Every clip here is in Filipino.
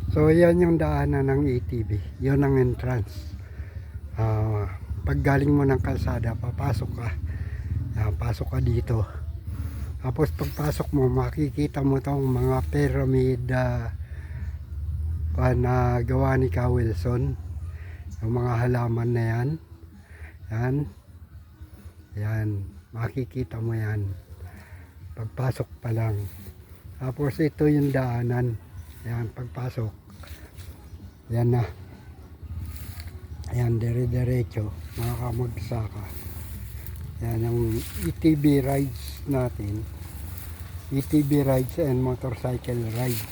So yan yung daanan ng ATV, yun ang entrance. Pag galing mo ng kalsada, papasok ka. Pasok ka dito. Tapos pagpasok mo, makikita mo tong mga pyramid na gawa ni Ka Wilson. Yung mga halaman na yan. Yan. Yan. Makikita mo yan. Pagpasok pa lang. Tapos ito yung daanan. Yan, pagpasok. Yan na. Ayan, dire-diretso. Mga kamagsaka. Yan yung ATV rides natin. ATV rides and motorcycle rides.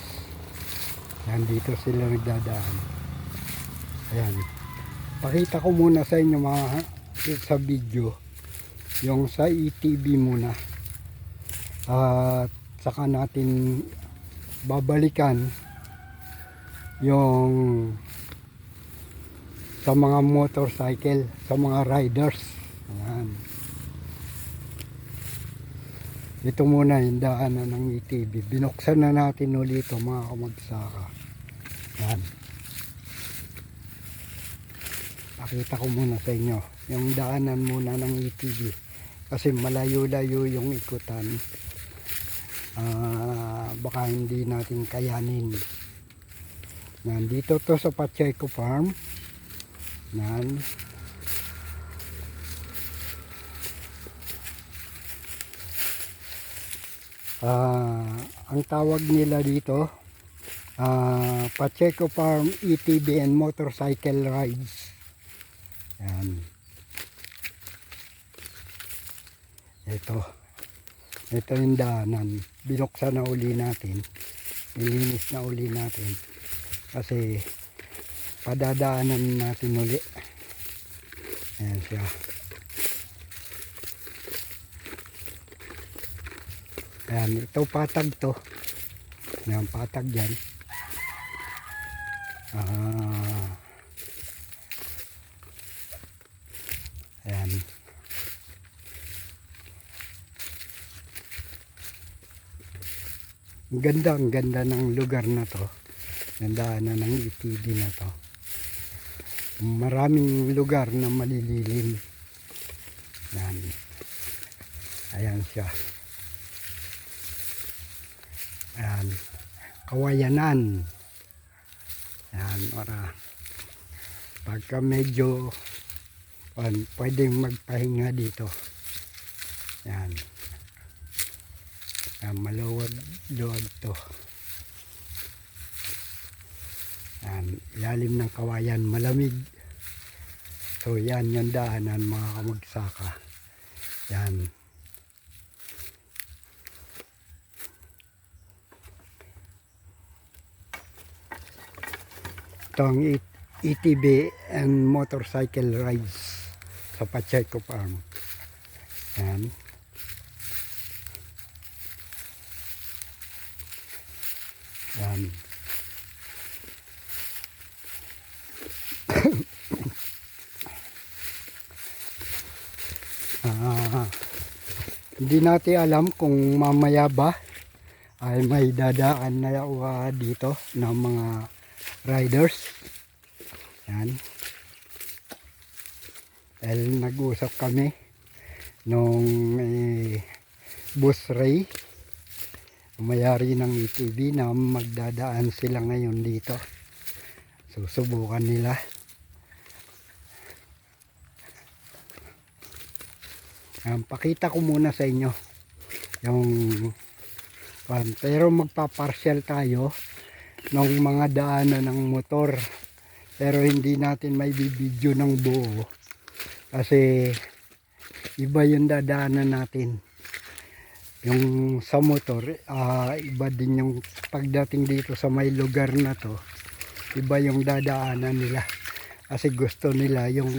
Yan, dito sila nagdadaan. Ayan. Pakita ko muna sa inyo mga sa video. Yung sa ATV muna. At saka natin babalikan yung sa mga motorcycle, sa mga riders. Ayan. Ito muna yung daanan ng ATV. Binuksan na natin ulit ito mga kamagsaka. Ayan. Pakita ko muna sa inyo yung daanan muna ng ATV. Kasi malayo-layo yung ikutan. Baka hindi natin kayanin. Nandito to sa Pacheco Farm. Yan. Ang tawag nila dito Pacheco Farm ATV and Motorcycle Rides. Yan. Ito yung daanan. Binuksan na uli natin. Nilinis na uli natin. Kasi padadaanan natin uli. Ayan siya. Ayan, ito patag to. Ayan, patag dyan. Ayan. Ang ganda ng lugar na to. Ganda na ng ATV na to. Maraming lugar na malililim. Yan. Ayan siya. Ayan. Kawayanan. Ayan. Para pagka medyo pwedeng magpahinga dito. Ayan. Maluwag-luwag to. Yan, ilalim ng kawayan, malamig. So yan yung daanan mga kamagsaka. Yan. Ito ang ATV and motorcycle rides sa Pacheco Farm. Yan. Yan. Hindi natin alam kung mamaya ba ay may dadaan na dito ng mga riders. Yan. Dahil nag-usap kami nung Boss Ray, mayari ng ATV, na magdadaan sila ngayon dito. Susubukan nila. Pakita ko muna sa inyo yung pero magpaparsyal tayo ng mga daanan ng motor, pero hindi natin may bibidyo ng buo kasi iba yung dadaanan natin. Yung sa motor iba din yung pagdating dito sa may lugar na to, iba yung dadaanan nila kasi gusto nila yung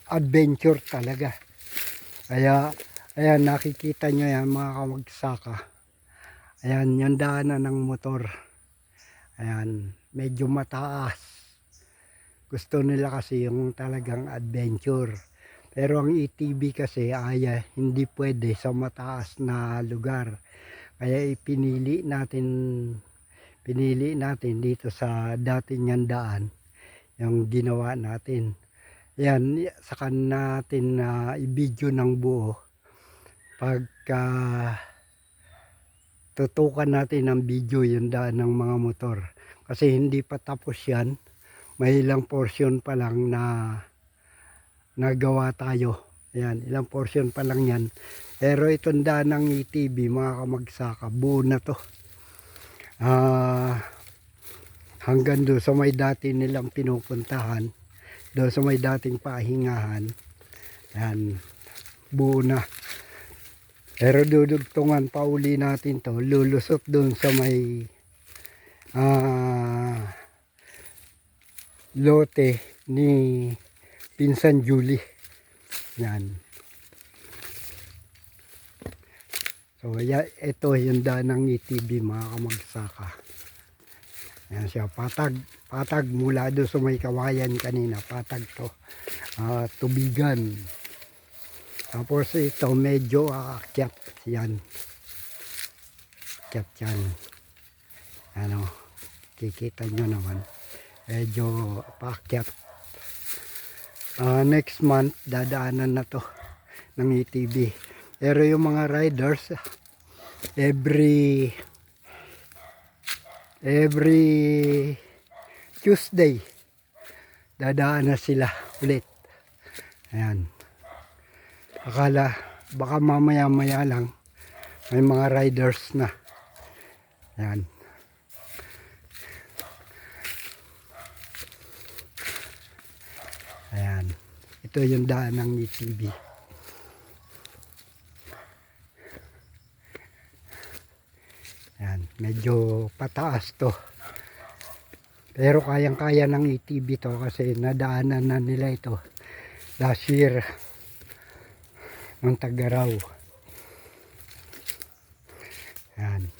adventure talaga. Kaya ayan, nakikita nyo yan mga kamagsaka. Ayan yung daanan ng motor. Ayan, medyo mataas. Gusto nila kasi yung talagang adventure. Pero ang ATV kasi hindi pwede sa mataas na lugar. Kaya ipinili natin pinili natin dito sa dati niyang daan, yung ginawa natin. Yan, saka natin na i-video ng buo. Pagka tutukan natin ng video yung daan ng mga motor. Kasi hindi pa tapos yan. May ilang portion pa lang na nagawa tayo. Ayan, ilang portion pa lang yan. Pero itong daan ng ETV, mga kamagsaka, buo na to. Hanggang doon sa may dati nilang pinupuntahan, doon sa may dating pahingahan, yan, buo na. Pero dudugtungan pa uli natin to, lulusot doon sa may lote ni Pinsan Julie. Yan. So ito yung daan ng ETV, mga kamagsaka. Yan siya, patag mula doon sa may kawayan kanina, patag to, tubigan. Tapos ito medyo aakyat yan. Akyat yan. Ano, kikita nyo naman. Medyo paakyat. Next month, dadaanan na to ng ETV. Pero yung mga riders, every Tuesday, dadaan na sila ulit. Ayan. Akala, baka mamaya-maya lang, may mga riders na. Ayan. Ayan. Ito yung daan ng ETV. Ayan. Medyo pataas to. Pero kayang-kaya ng ETV to kasi nadaanan na nila ito last year ng Tag-Araw. Ayan.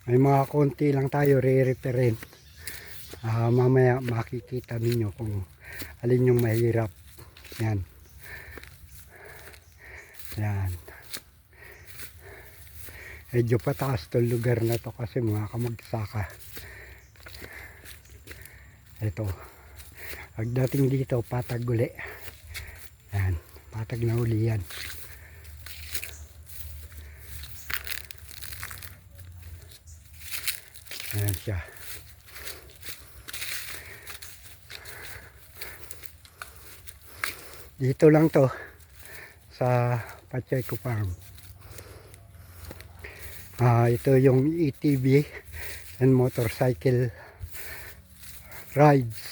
May mga konti lang tayo re-referent. Mamaya makikita ninyo kung alin yung mahirap. Yan. Yan. Medyo pataas tong lugar na to kasi mga kamagsaka. Ito. Pagdating dito, patag uli. Yan. Patag na uli yan. Ayan siya. Dito lang to sa Pacheco Farm. Ito yung ETV and motorcycle rides.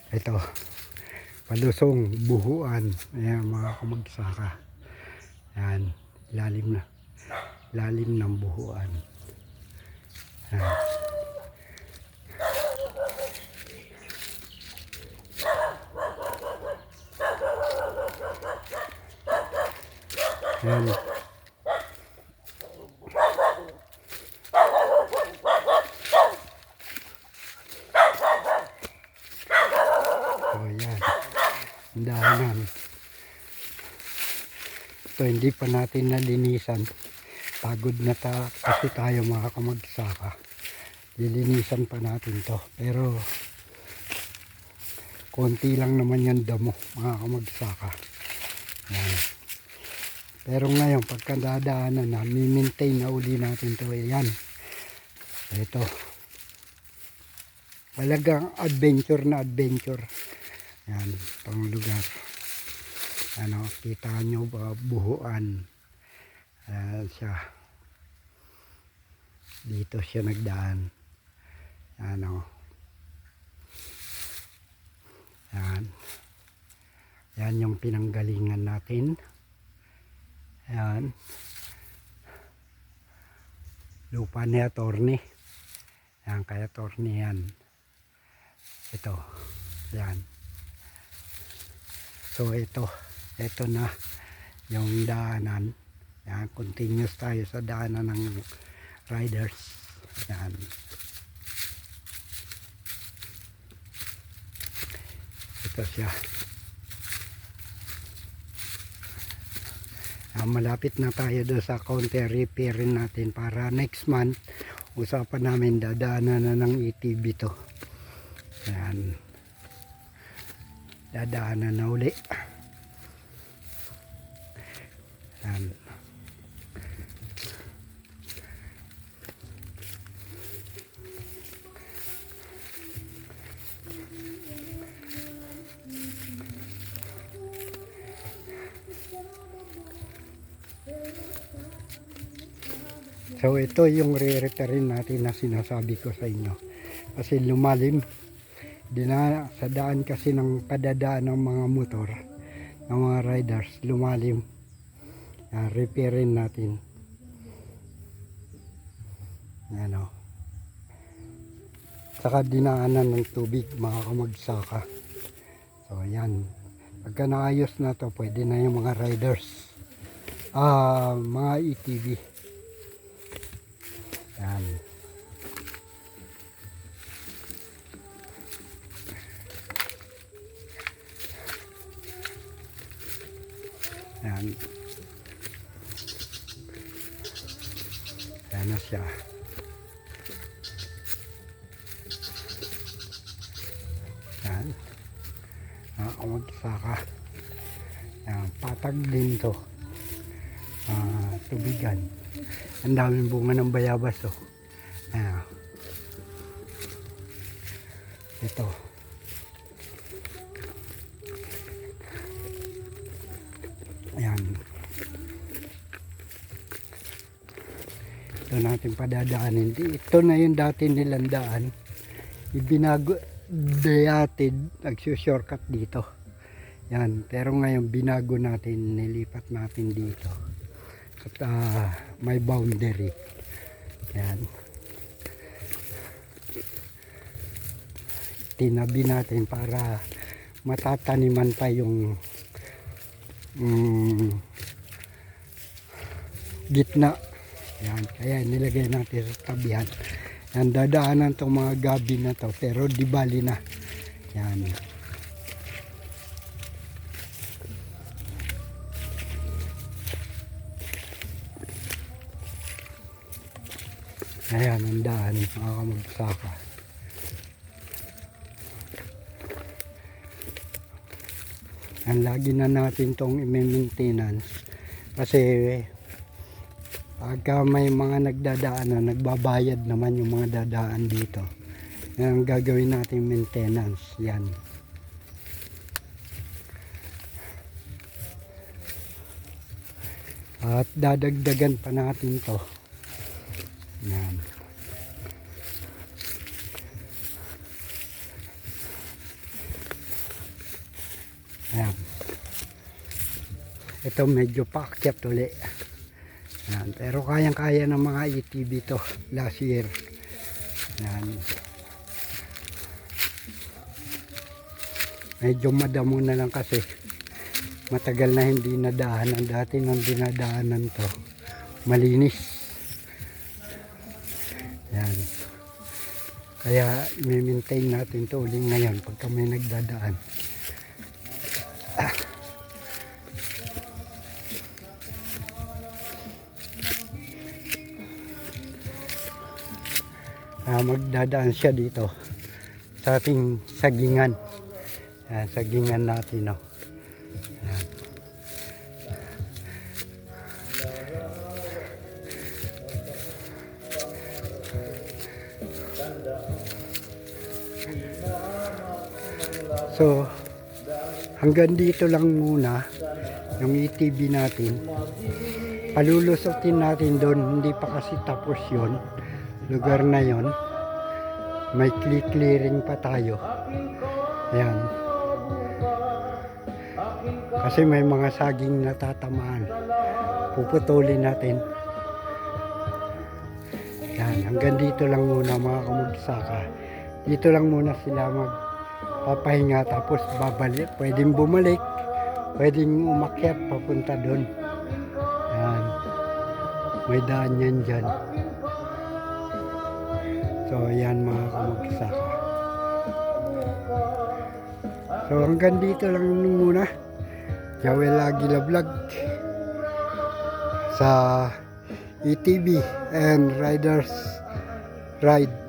Ito Palusong Buhuan. Ayan mga kamagsaka. Ayan, lalim ng Buhuan. Ayan. Ayan. So ayan, dahanan. Ito hindi pa natin nalinisan. Pagod na kasi tayo mga kamagsaka. Lilinisan pa natin to. Pero konti lang naman yung damo mga kamagsaka. Ayan. Pero ngayon pagka dadaanan na, mi-maintain na uli natin to. Ayan. Ito. Talagang adventure na adventure. Ayan, itong lugar. Ano, kita nyo ba, Buhuan. Ayan siya. Dito siya nagdaan. Ano. Ayan. Ayan yung pinanggalingan natin. Ayan. Lupa ni Attorney. Ayan, kaya Attorney yan. Ito. Ayan. So ito na yung daanan. Ayan, continuous tayo sa daanan ng riders. Ayan. Ito siya. Malapit na tayo doon sa counter repair natin para next month usapan namin dadaanan na ng ETB to. Yan. Dadaanan na uli. Yan. So ito yung re-repairin natin na sinasabi ko sa inyo. Kasi lumalim. Sa daan kasi ng padadaan ng mga motor, ng mga riders, lumalim. Repairin natin. Ano. Saka dinaanan ng tubig mga kamagsaka. So yan. Pagka naayos na to, pwede na yung mga riders. Mga ETV. Yan. Yan. Yan na siya. Yan. Nakakamagsaka. Yan. Patag din to. Tubigan. Ang daming bunga ng bayabas oh. Ayan. Ito. Ayan. Ito natin padadaanin. Ito na yung dati nilang daan. Ibinago dati nagsushortcut dito. Yan. Pero ngayon binago natin, nilipat natin dito. At may boundary. Yan. Tinabi natin para matataniman pa yung gitna. Yan. Kaya nilagay natin sa tabihan. Yan. Dadaanan itong mga gabi na to. Pero di bali na. Yan. Ayan ang daan mga kamagsaka. Ang lagi na natin itong i-maintenance kasi pagka may mga nagdadaan na nagbabayad naman yung mga dadaan dito. Yan ang gagawin natin maintenance. Yan. At dadagdagan pa natin to. Yan. Ayan. Ito medyo paakyat uli. Ayan. Pero kayang-kaya ng mga ETV to last year. Ayan. Medyo madamo na lang kasi matagal na hindi nadaanan. Dati nang dinadaanan to malinis. Yan. Kaya i-maintain natin ito ulit ngayon pagka may nagdadaan. Magdadaan siya dito sa ating sagingan. Yan, sagingan natin. No? Yan. So, hanggang dito lang muna yung ETV natin. Palulusotin natin doon, hindi pa kasi tapos yon lugar na yon. May clearing pa tayo. Ayan. Kasi may mga saging natatamaan. Puputulin natin. Ayan, hanggang dito lang muna mga kamagsaka. Dito lang muna sila papahinga tapos babalik, pwedeng bumalik, pwedeng umakyat papunta doon. Ayan. May daan yan dyan. So ayan mga kamagsaka. So hanggang dito lang muna. Joel Aguila Vlog sa ETV and Riders Ride.